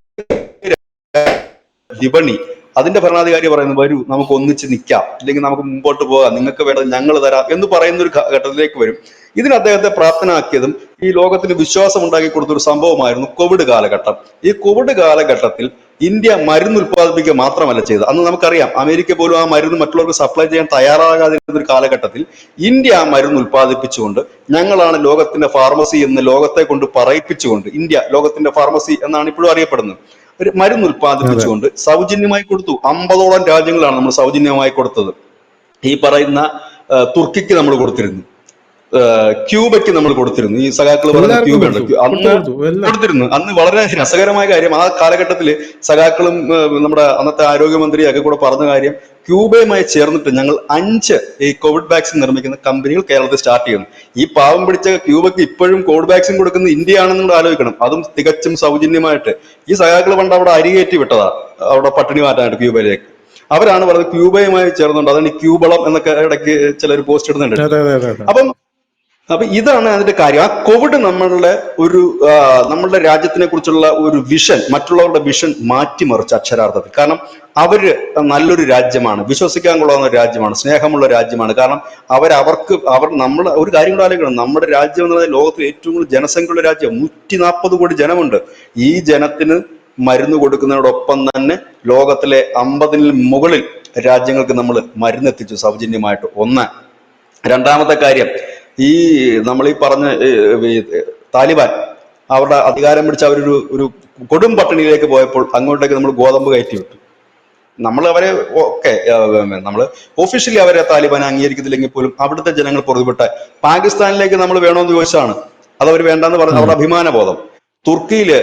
വിപണി, അതിന്റെ ഭരണാധികാരി പറയുന്നത് വരൂ നമുക്ക് ഒന്നിച്ച് നിൽക്കാം, ഇല്ലെങ്കിൽ നമുക്ക് മുമ്പോട്ട് പോകാം, നിങ്ങൾക്ക് വേണ്ടത് ഞങ്ങൾ തരാം എന്ന് പറയുന്ന ഒരു ഘട്ടത്തിലേക്ക് വരും. ഇതിന് അദ്ദേഹത്തെ പ്രാപ്തനാക്കിയതും ഈ ലോകത്തിന് വിശ്വാസം ഉണ്ടാക്കി കൊടുത്ത ഒരു സംഭവമായിരുന്നു കോവിഡ് കാലഘട്ടം. ഈ കോവിഡ് കാലഘട്ടത്തിൽ ഇന്ത്യ മരുന്ന് ഉൽപ്പാദിപ്പിക്കുക മാത്രമല്ല ചെയ്തത്. അന്ന് നമുക്കറിയാം അമേരിക്ക പോലും ആ മരുന്ന് മറ്റുള്ളവർക്ക് സപ്ലൈ ചെയ്യാൻ തയ്യാറാകാതിരുന്ന ഒരു കാലഘട്ടത്തിൽ ഇന്ത്യ ആ മരുന്ന് ഉൽപ്പാദിപ്പിച്ചുകൊണ്ട്, ഞങ്ങളാണ് ലോകത്തിന്റെ ഫാർമസി എന്ന് ലോകത്തെ കൊണ്ട് പറയിപ്പിച്ചുകൊണ്ട്, ഇന്ത്യ ലോകത്തിന്റെ ഫാർമസി എന്നാണ് ഇപ്പോഴും അറിയപ്പെടുന്നത്, ഒരു മരുന്ന് അതെ. ഉൽപ്പാദിപ്പിച്ചുകൊണ്ട് സൗജന്യമായി കൊടുത്തു. 50ഓളം രാജ്യങ്ങളാണ് നമ്മൾ സൗജന്യമായി കൊടുത്തത്. ഈ പറയുന്ന തുർക്കിക്ക് നമ്മൾ കൊടുത്തിരുന്നു, ക്യൂബയ്ക്ക് നമ്മൾ കൊടുത്തിരുന്നു. ഈ സഖാക്കൾ പറയുന്ന എല്ലാവർക്കും ക്യൂബയുണ്ട്, കൊടുത്തു, അന്ന് കൊടുത്തു എല്ലാം. കൊടുത്തിരുന്നു. അന്ന് വളരെ രസകരമായ കാര്യം, ആ കാലഘട്ടത്തില് സഖാക്കളും നമ്മുടെ അന്നത്തെ ആരോഗ്യമന്ത്രി ഒക്കെ കൂടെ പറഞ്ഞ കാര്യം, ക്യൂബയുമായി ചേർന്നിട്ട് ഞങ്ങൾ 5 ഈ കോവിഡ് വാക്സിൻ നിർമ്മിക്കുന്ന കമ്പനികൾ കേരളത്തിൽ സ്റ്റാർട്ട് ചെയ്യുന്നു. ഈ പാവം പിടിച്ച ക്യൂബയ്ക്ക് ഇപ്പോഴും കോവിഡ് വാക്സിൻ കൊടുക്കുന്ന ഇന്ത്യ ആണെന്ന് നിങ്ങൾ ആലോചിക്കണം, അതും തികച്ചും സൗജന്യമായിട്ട്. ഈ സഖാക്കൾ പണ്ട് അവിടെ അരികേറ്റി വിട്ടതാ, അവിടെ പട്ടിണി മാറ്റാനായിട്ട് ക്യൂബയിലേക്ക്. അവരാണ് പറഞ്ഞത് ക്യൂബയുമായി ചേർന്നുണ്ട്, അതാണ് ഈ ക്യൂബളം എന്നൊക്കെ ഇടയ്ക്ക് ചിലർ പോസ്റ്റ് ഇടുന്നുണ്ട്. അതെ, അതെ, അതെ, അതെ. അപ്പൊ ഇതാണ് അതിന്റെ കാര്യം. ആ കോവിഡ് നമ്മളുടെ രാജ്യത്തിനെ കുറിച്ചുള്ള ഒരു വിഷൻ, മറ്റുള്ളവരുടെ വിഷൻ മാറ്റിമറിച്ച അക്ഷരാർത്ഥത്തിൽ. കാരണം അവര് നല്ലൊരു രാജ്യമാണ്, വിശ്വസിക്കാൻ കൊള്ളാവുന്ന ഒരു രാജ്യമാണ്, സ്നേഹമുള്ള രാജ്യമാണ്. കാരണം അവർ നമ്മൾ ഒരു കാര്യം കൂടെ ആലോചിക്കണം, നമ്മുടെ രാജ്യം എന്ന് പറയുന്നത് ലോകത്തിലെ ഏറ്റവും കൂടുതൽ ജനസംഖ്യയുള്ള രാജ്യം, 140 കോടി ജനമുണ്ട്. ഈ ജനത്തിന് മരുന്ന് കൊടുക്കുന്നതോടൊപ്പം തന്നെ ലോകത്തിലെ 50-ൽ മുകളിൽ രാജ്യങ്ങൾക്ക് നമ്മൾ മരുന്നെത്തിച്ചു സൗജന്യമായിട്ട്. ഒന്ന്. രണ്ടാമത്തെ കാര്യം, ഈ നമ്മൾ ഈ പറഞ്ഞ താലിബാൻ അവരുടെ അധികാരം പിടിച്ച് ഒരു കൊടും പട്ടിണിയിലേക്ക് പോയപ്പോൾ അങ്ങോട്ടേക്ക് നമ്മൾ ഗോതമ്പ് കയറ്റി വിട്ടു. നമ്മൾ അവരെ നമ്മൾ ഒഫീഷ്യലി അവരെ താലിബാൻ അംഗീകരിക്കുന്നില്ലെങ്കിൽ പോലും അവിടുത്തെ ജനങ്ങൾ പുറത്തുവിട്ട പാകിസ്ഥാനിലേക്ക് നമ്മൾ വേണമെന്ന് ചോദിച്ചാണ്, അതവർ വേണ്ടെന്ന് പറഞ്ഞു. അവരുടെ അഭിമാനബോധം. തുർക്കിയില്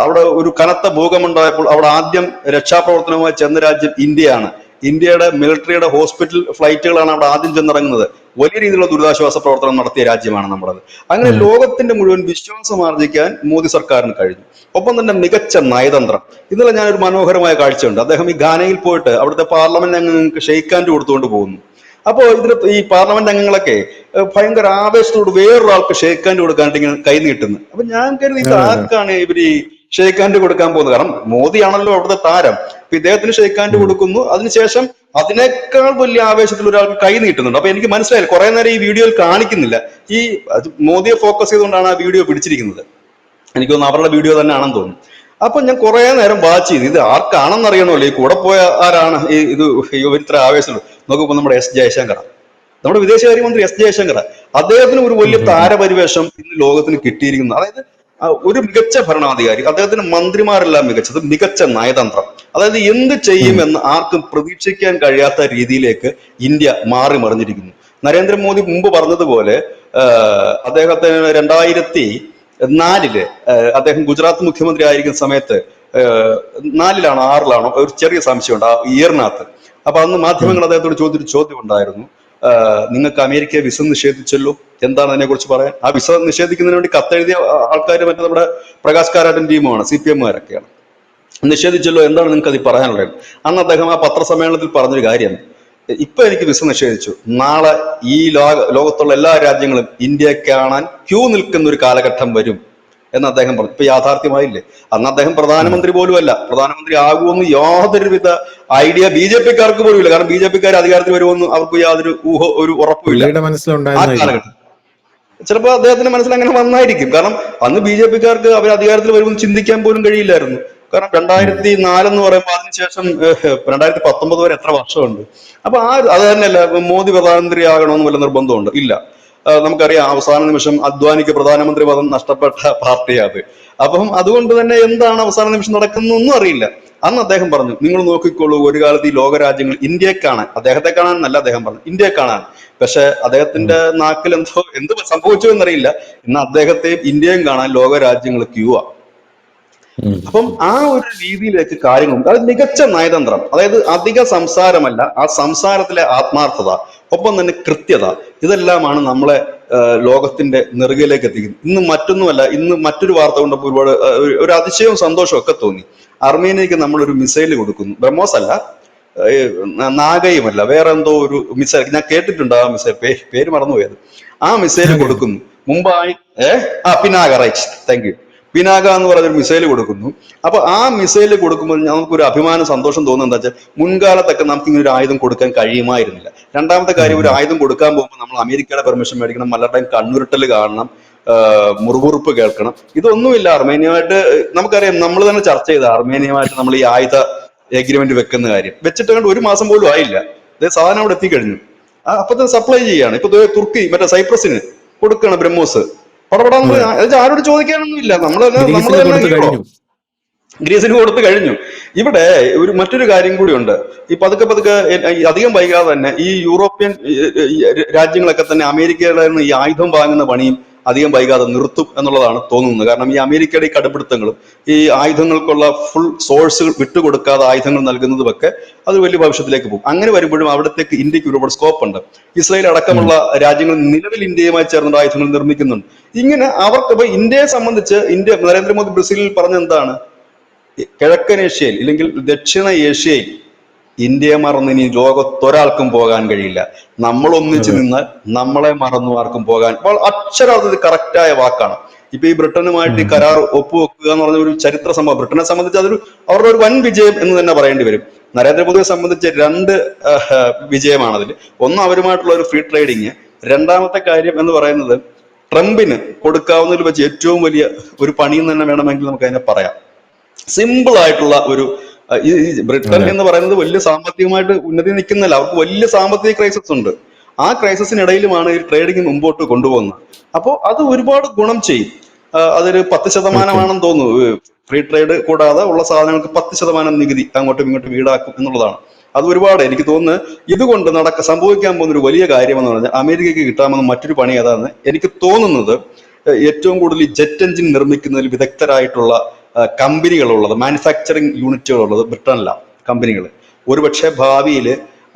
അവിടെ ഒരു കനത്ത ഭൂകമ്പമുണ്ടായപ്പോൾ അവിടെ ആദ്യം രക്ഷാപ്രവർത്തനവുമായി ചെന്ന രാജ്യം ഇന്ത്യയാണ്. ഇന്ത്യയുടെ മിലിറ്ററിയുടെ ഹോസ്പിറ്റൽ ഫ്ലൈറ്റുകളാണ് അവിടെ ആദ്യം ചെന്നിറങ്ങുന്നത്. വലിയ രീതിയിലുള്ള ദുരിതാശ്വാസ പ്രവർത്തനം നടത്തിയ രാജ്യമാണ് നമ്മുടേത്. അങ്ങനെ ലോകത്തിന്റെ മുഴുവൻ വിശ്വാസം ആർജിക്കാൻ മോദി സർക്കാരിന് കഴിഞ്ഞു. ഒപ്പം തന്നെ മികച്ച നയതന്ത്രം. ഇന്നലെ ഞാനൊരു മനോഹരമായ കാഴ്ചയുണ്ട്. അദ്ദേഹം ഈ ഘാനയിൽ പോയിട്ട് അവിടുത്തെ പാർലമെന്റ് അംഗങ്ങൾക്ക് ഷെയ്ക്ക് ഹാൻഡ് കൊടുത്തുകൊണ്ട് പോകുന്നു. അപ്പോൾ ഇതിൽ ഈ പാർലമെന്റ് അംഗങ്ങളൊക്കെ ഭയങ്കര ആവേശത്തോട് വേറൊരാൾക്ക് ഷേക്ക് ഹാൻഡ് കൊടുക്കാനായിട്ട് ഇങ്ങനെ കൈ നീട്ടുന്നു. അപ്പൊ ഞാൻ കരുതി ഇത് ആർക്കാണ് ഇവര് ഈ ഷേക്ക് ഹാൻഡ് കൊടുക്കാൻ പോകുന്നത്? കാരണം മോദിയാണല്ലോ അവിടുത്തെ താരം. അപ്പൊ ഇദ്ദേഹത്തിന് ഷേക്ക് ഹാൻഡ് കൊടുക്കുന്നു, അതിനുശേഷം അതിനേക്കാൾ വലിയ ആവേശത്തിൽ ഒരാൾക്ക് കൈ നീട്ടുന്നുണ്ട്. അപ്പൊ എനിക്ക് മനസ്സിലായില്ല, കുറെ നേരം ഈ വീഡിയോയിൽ കാണിക്കുന്നില്ല. ഈ മോദിയെ ഫോക്കസ് ചെയ്തുകൊണ്ടാണ് ആ വീഡിയോ പിടിച്ചിരിക്കുന്നത്. എനിക്ക് തോന്നുന്നു അവരുടെ വീഡിയോ തന്നെ ആണെന്ന് തോന്നുന്നു. അപ്പൊ ഞാൻ കുറെ നേരം വാച്ച് ചെയ്തു, ഇത് ആർക്കാണെന്ന് അറിയണമല്ലോ, ഈ കൂടെ പോയ ആരാണ് ഇത് ഇത്ര ആവേശം നോക്കുമ്പോൾ നമ്മുടെ എസ് ജയശങ്കർ, നമ്മുടെ വിദേശകാര്യമന്ത്രി എസ് ജയശങ്കർ. അദ്ദേഹത്തിന് ഒരു വലിയ താരപരിവേഷം ഇന്ന് ലോകത്തിന് കിട്ടിയിരിക്കുന്നു. അതായത് ഒരു മികച്ച ഭരണാധികാരി, അദ്ദേഹത്തിന് മന്ത്രിമാരെല്ലാം മികച്ചത്, മികച്ച നയതന്ത്രം. അതായത് എന്ത് ചെയ്യുമെന്ന് ആർക്കും പ്രതീക്ഷിക്കാൻ കഴിയാത്ത രീതിയിലേക്ക് ഇന്ത്യ മാറി മറിഞ്ഞിരിക്കുന്നു. നരേന്ദ്രമോദി മുമ്പ് പറഞ്ഞതുപോലെ അദ്ദേഹത്തിന് 2004 അദ്ദേഹം ഗുജറാത്ത് മുഖ്യമന്ത്രി ആയിരിക്കുന്ന സമയത്ത് 4 6 ഒരു ചെറിയ സംശയമുണ്ട് ആ ഇയറിനകത്ത്. അപ്പൊ അന്ന് മാധ്യമങ്ങൾ അദ്ദേഹത്തോട് ചോദിച്ചൊരു ചോദ്യം ഉണ്ടായിരുന്നു, നിങ്ങൾക്ക് അമേരിക്കയെ വിസ നിഷേധിച്ചല്ലോ, എന്താണ് അതിനെക്കുറിച്ച് പറയാൻ? ആ വിസ നിഷേധിക്കുന്നതിന് വേണ്ടി കത്തെഴുതിയ ആൾക്കാർ മറ്റേ നമ്മുടെ പ്രകാശ് കാരാട്ടൻ ടീമുമാണ്, CPM-കാരൊക്കെയാണ്. നിഷേധിച്ചല്ലോ, എന്താണ് നിങ്ങൾക്ക് അത് പറയാനുള്ളത്? അന്ന് അദ്ദേഹം ആ പത്രസമ്മേളനത്തിൽ പറഞ്ഞൊരു കാര്യം, ഇപ്പൊ എനിക്ക് വിസ നിഷേധിച്ചു, നാളെ ഈ ലോകത്തുള്ള എല്ലാ രാജ്യങ്ങളും ഇന്ത്യയെ കാണാൻ ക്യൂ നിൽക്കുന്ന ഒരു കാലഘട്ടം വരും എന്ന് അദ്ദേഹം പറഞ്ഞു. ഇപ്പൊ യാഥാർത്ഥ്യമായില്ലേ? അന്ന് അദ്ദേഹം പ്രധാനമന്ത്രി പോലും അല്ല. പ്രധാനമന്ത്രി ആകുമെന്ന് യാതൊരുവിധ ഐഡിയ BJP-ക്കാർക്ക് പോലും ഇല്ല. കാരണം BJP-ക്കാർ അധികാരത്തിൽ വരുമെന്ന് അവർക്ക് യാതൊരു ഒരു ഉറപ്പുമില്ല ആ കാലഘട്ടം. ചിലപ്പോൾ അദ്ദേഹത്തിന്റെ മനസ്സിൽ അങ്ങനെ വന്നായിരിക്കും. കാരണം അന്ന് BJP-ക്കാർക്ക് അവർ അധികാരത്തിൽ വരുമെന്ന് ചിന്തിക്കാൻ പോലും കഴിയില്ലായിരുന്നു. കാരണം 2004 എന്ന് പറയുമ്പോൾ അതിനുശേഷം 2019 വരെ എത്ര വർഷമുണ്ട്? അപ്പൊ അത് തന്നെയല്ല, മോദി പ്രധാനമന്ത്രി ആകണമെന്ന് വല്ല നിർബന്ധമുണ്ട്? ഇല്ല. നമുക്കറിയാം അവസാന നിമിഷം അദ്വാനിക്ക് പ്രധാനമന്ത്രി പദം നഷ്ടപ്പെട്ട പാർട്ടിയാണ്. അപ്പം അതുകൊണ്ട് തന്നെ എന്താണ് അവസാന നിമിഷം നടക്കുന്നൊന്നും അറിയില്ല. അന്ന് അദ്ദേഹം പറഞ്ഞു, നിങ്ങൾ നോക്കിക്കോളൂ, ഒരു കാലത്ത് ഈ ലോകരാജ്യങ്ങൾ ഇന്ത്യയെ കാണാൻ, അദ്ദേഹത്തെ കാണാൻ എന്നല്ല അദ്ദേഹം പറഞ്ഞു, ഇന്ത്യയെ കാണാൻ. പക്ഷെ അദ്ദേഹത്തിന്റെ നാക്കിൽ എന്ത് സംഭവിച്ചു എന്നറിയില്ല, ഇന്ന് അദ്ദേഹത്തെയും ഇന്ത്യയും കാണാൻ ലോകരാജ്യങ്ങൾ ക്യൂ ആ. അപ്പം ആ ഒരു രീതിയിലേക്ക് കാര്യങ്ങളുണ്ട്. അത് മികച്ച നയതന്ത്രം, അതായത് അധിക സംസാരമല്ല, ആ സംസാരത്തിലെ ആത്മാർത്ഥത, ഒപ്പം തന്നെ കൃത്യത, ഇതെല്ലാമാണ് നമ്മളെ ലോകത്തിന്റെ നെറുകയിലേക്ക് എത്തിക്കുന്നത്. ഇന്ന് മറ്റൊന്നുമല്ല, ഇന്ന് മറ്റൊരു വാർത്ത കൊണ്ടപ്പോൾ ഒരുപാട് ഒരു അതിശയവും സന്തോഷവും ഒക്കെ തോന്നി. അർമേനിയക്ക് നമ്മളൊരു മിസൈൽ കൊടുക്കുന്നു. ബ്രഹ്മോസ് അല്ല, നാഗയുമല്ല, വേറെ എന്തോ ഒരു മിസൈൽ, ഞാൻ കേട്ടിട്ടുണ്ട് ആ മിസൈൽ, പേര് മറന്നുപോയത്. ആ മിസൈൽ കൊടുക്കുന്നു. മുമ്പായി Pinaka, right, thank you. Pinaka എന്ന് പറയുന്ന ഒരു മിസൈൽ കൊടുക്കുന്നു. അപ്പൊ ആ മിസൈൽ കൊടുക്കുമ്പോൾ നമുക്കൊരു അഭിമാന സന്തോഷം തോന്നുന്നത് എന്താ വെച്ചാൽ, മുൻകാലത്തൊക്കെ നമുക്ക് ഇങ്ങനെ ഒരു ആയുധം കൊടുക്കാൻ കഴിയുമായിരുന്നില്ല. രണ്ടാമത്തെ കാര്യം, ഒരു ആയുധം കൊടുക്കാൻ പോകുമ്പോൾ നമ്മൾ അമേരിക്കയുടെ പെർമിഷൻ മേടിക്കണം, മലരുടെയും കണ്ണുരുട്ടൽ കാണണം, മുറിവുറുപ്പ് കേൾക്കണം. ഇതൊന്നുമില്ല അർമേനിയയുമായിട്ട്. നമുക്കറിയാം, നമ്മൾ തന്നെ ചർച്ച ചെയ്ത അർമേനിയയുമായിട്ട് നമ്മൾ ഈ ആയുധ എഗ്രിമെന്റ് വെക്കുന്ന കാര്യം വെച്ചിട്ട് കണ്ട് 1 മാസം പോലും ആയില്ല. അതേ സാധനം അവിടെ എത്തിക്കഴിഞ്ഞു. അപ്പൊ തന്നെ സപ്ലൈ ചെയ്യാണ്. ഇപ്പൊ തുർക്കി മറ്റേ സൈപ്രസിന് കൊടുക്കണം ബ്രഹ്മോസ്. പടപടാന്ന് ആരോട് ചോദിക്കാനൊന്നുമില്ല, നമ്മൾ ഗ്രീസിന് കൊടുത്തു കഴിഞ്ഞു. ഇവിടെ മറ്റൊരു കാര്യം കൂടിയുണ്ട്. ഈ പതുക്കെ അധികം വൈകാതെ തന്നെ ഈ യൂറോപ്യൻ രാജ്യങ്ങളൊക്കെ തന്നെ അമേരിക്കയുടെ ഈ ആയുധം വാങ്ങുന്ന പണിയും അധികം വൈകാതെ നിർത്തും എന്നുള്ളതാണ് തോന്നുന്നത്. കാരണം ഈ അമേരിക്കയുടെ ഈ കടുപിടുത്തങ്ങളും ഈ ആയുധങ്ങൾക്കുള്ള ഫുൾ സോഴ്സുകൾ വിട്ടുകൊടുക്കാതെ ആയുധങ്ങൾ നൽകുന്നതുമൊക്കെ അത് വലിയ ഭവിഷ്യത്തിലേക്ക് പോകും. അങ്ങനെ വരുമ്പോഴും അവിടത്തേക്ക് ഇന്ത്യക്ക് ഒരുപാട് സ്കോപ്പ് ഉണ്ട്. ഇസ്രായേൽ അടക്കമുള്ള രാജ്യങ്ങൾ നിലവിൽ ഇന്ത്യയുമായി ചേർന്ന ആയുധങ്ങൾ നിർമ്മിക്കുന്നുണ്ട്. ഇങ്ങനെ അവർക്ക് ഇപ്പൊ ഇന്ത്യയെ സംബന്ധിച്ച് നരേന്ദ്രമോദി ബ്രസീലിൽ പറഞ്ഞ എന്താണ്, കിഴക്കൻ ഏഷ്യയിൽ ഇല്ലെങ്കിൽ ദക്ഷിണ ഏഷ്യയിൽ ഇന്ത്യയെ മറന്ന് ഇനി ലോകത്തൊരാൾക്കും പോകാൻ കഴിയില്ല. നമ്മൾ ഒന്നിച്ചു നിന്നാൽ നമ്മളെ മറന്നു ആർക്കും പോകാൻ. അപ്പോൾ അക്ഷരാർത്ഥത്തിൽ കറക്റ്റായ വാക്കാണ്. ഇപ്പൊ ഈ ബ്രിട്ടനുമായിട്ട് ഈ കരാർ ഒപ്പുവെക്കുക എന്ന് പറഞ്ഞ ഒരു ചരിത്ര സംഭവം. ബ്രിട്ടനെ സംബന്ധിച്ച് അതൊരു അവരുടെ ഒരു വൻ വിജയം എന്ന് തന്നെ പറയേണ്ടി വരും. നരേന്ദ്രമോദിയെ സംബന്ധിച്ച് 2 വിജയമാണ് അതിൽ. ഒന്ന് അവരുമായിട്ടുള്ള ഒരു ഫ്രീ ട്രേഡിങ്. രണ്ടാമത്തെ കാര്യം എന്ന് പറയുന്നത് ട്രംപിന് കൊടുക്കാവുന്നതിൽ വെച്ച് ഏറ്റവും വലിയ ഒരു പണിയെന്ന് തന്നെ വേണമെങ്കിൽ നമുക്ക് അതിനെ പറയാം. സിമ്പിൾ ആയിട്ടുള്ള ഒരു ഈ ബ്രിട്ടൻ എന്ന് പറയുന്നത് വലിയ സാമ്പത്തികമായിട്ട് ഉന്നതി നിൽക്കുന്നില്ല, അവർക്ക് വലിയ സാമ്പത്തിക ക്രൈസിസ് ഉണ്ട്. ആ ക്രൈസിസിനിടയിലുമാണ് ഈ ട്രേഡിങ് മുമ്പോട്ട് കൊണ്ടുപോകുന്നത്. അപ്പോൾ അത് ഒരുപാട് ഗുണം ചെയ്യും. അതൊരു 10% തോന്നുന്നു, ഫ്രീ ട്രേഡ് കൂടാതെ ഉള്ള സാധനങ്ങൾക്ക് 10% നികുതി അങ്ങോട്ടും ഇങ്ങോട്ടും ഈടാക്കും എന്നുള്ളതാണ്. അത് ഒരുപാട് എനിക്ക് തോന്നുന്നു ഇതുകൊണ്ട് സംഭവിക്കാൻ പോകുന്ന ഒരു വലിയ കാര്യമെന്ന് പറഞ്ഞാൽ അമേരിക്കയ്ക്ക് കിട്ടാമെന്ന് മറ്റൊരു പണി ഏതാണെന്ന് എനിക്ക് തോന്നുന്നത്. ഏറ്റവും കൂടുതൽ ജെറ്റ് എഞ്ചിൻ നിർമ്മിക്കുന്നതിൽ വിദഗ്ധരായിട്ടുള്ള കമ്പനികളുള്ളത്, മാനുഫാക്ചറിങ് യൂണിറ്റുകളുള്ളത് ബ്രിട്ടനിലാണ് കമ്പനികൾ. ഒരുപക്ഷെ ഭാവിയിൽ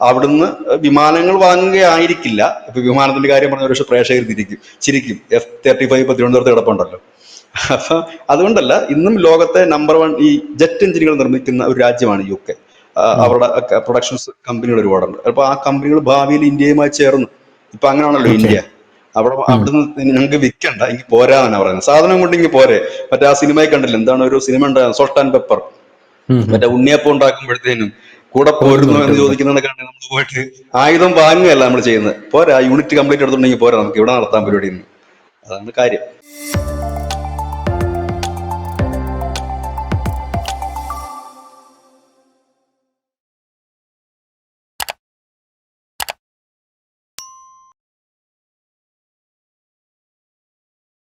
അവിടുന്ന് വിമാനങ്ങൾ വാങ്ങുകയായിരിക്കില്ല. ഇപ്പൊ വിമാനത്തിന്റെ കാര്യം പറഞ്ഞ ഒരു പക്ഷേ പ്രേക്ഷകർ ചിരിക്കും. F-35 ഇപ്പൊ തിരുവനന്തപുരത്ത് കിടപ്പുണ്ടല്ലോ. അപ്പൊ അതുകൊണ്ടല്ല, ഇന്നും ലോകത്തെ നമ്പർ 1 ഈ ജെറ്റ് എഞ്ചിനുകൾ നിർമ്മിക്കുന്ന ഒരു രാജ്യമാണ് UK. അവരുടെ പ്രൊഡക്ഷൻസ് കമ്പനികൾ ഒരുപാടുണ്ട്. അപ്പൊ ആ കമ്പനികൾ ഭാവിയിൽ ഇന്ത്യയുമായി ചേർന്ന്, ഇപ്പൊ അങ്ങനെയാണല്ലോ ഓക്കെ. ഇന്ത്യ, അവിടുന്ന് ഞങ്ങൾക്ക് വിൽക്കണ്ട, എനിക്ക് പോരാന്നാ പറയുന്നത്. സാധനം കൊണ്ട് ഇങ്ങനെ പോരെ. മറ്റേ ആ സിനിമയിൽ കണ്ടില്ല, എന്താണ് ഒരു സിനിമ ഉണ്ടായിരുന്നു, സോൾട്ട് ആൻഡ് പെപ്പർ, മറ്റേ ഉണ്ണിയപ്പം ഉണ്ടാക്കുമ്പോഴത്തേനും കൂടെ പോരുന്നു എന്ന് ചോദിക്കുന്നതൊക്കെ നമ്മൾ പോയിട്ട് ആയുധം വാങ്ങുകയല്ല നമ്മൾ ചെയ്യുന്നത്. പോരാ, യൂണിറ്റ് കംപ്ലീറ്റ് എടുത്തിട്ടുണ്ടെങ്കിൽ പോരാ, നമുക്ക് ഇവിടെ നടത്താൻ പരിപാടി. അതാണ് കാര്യം.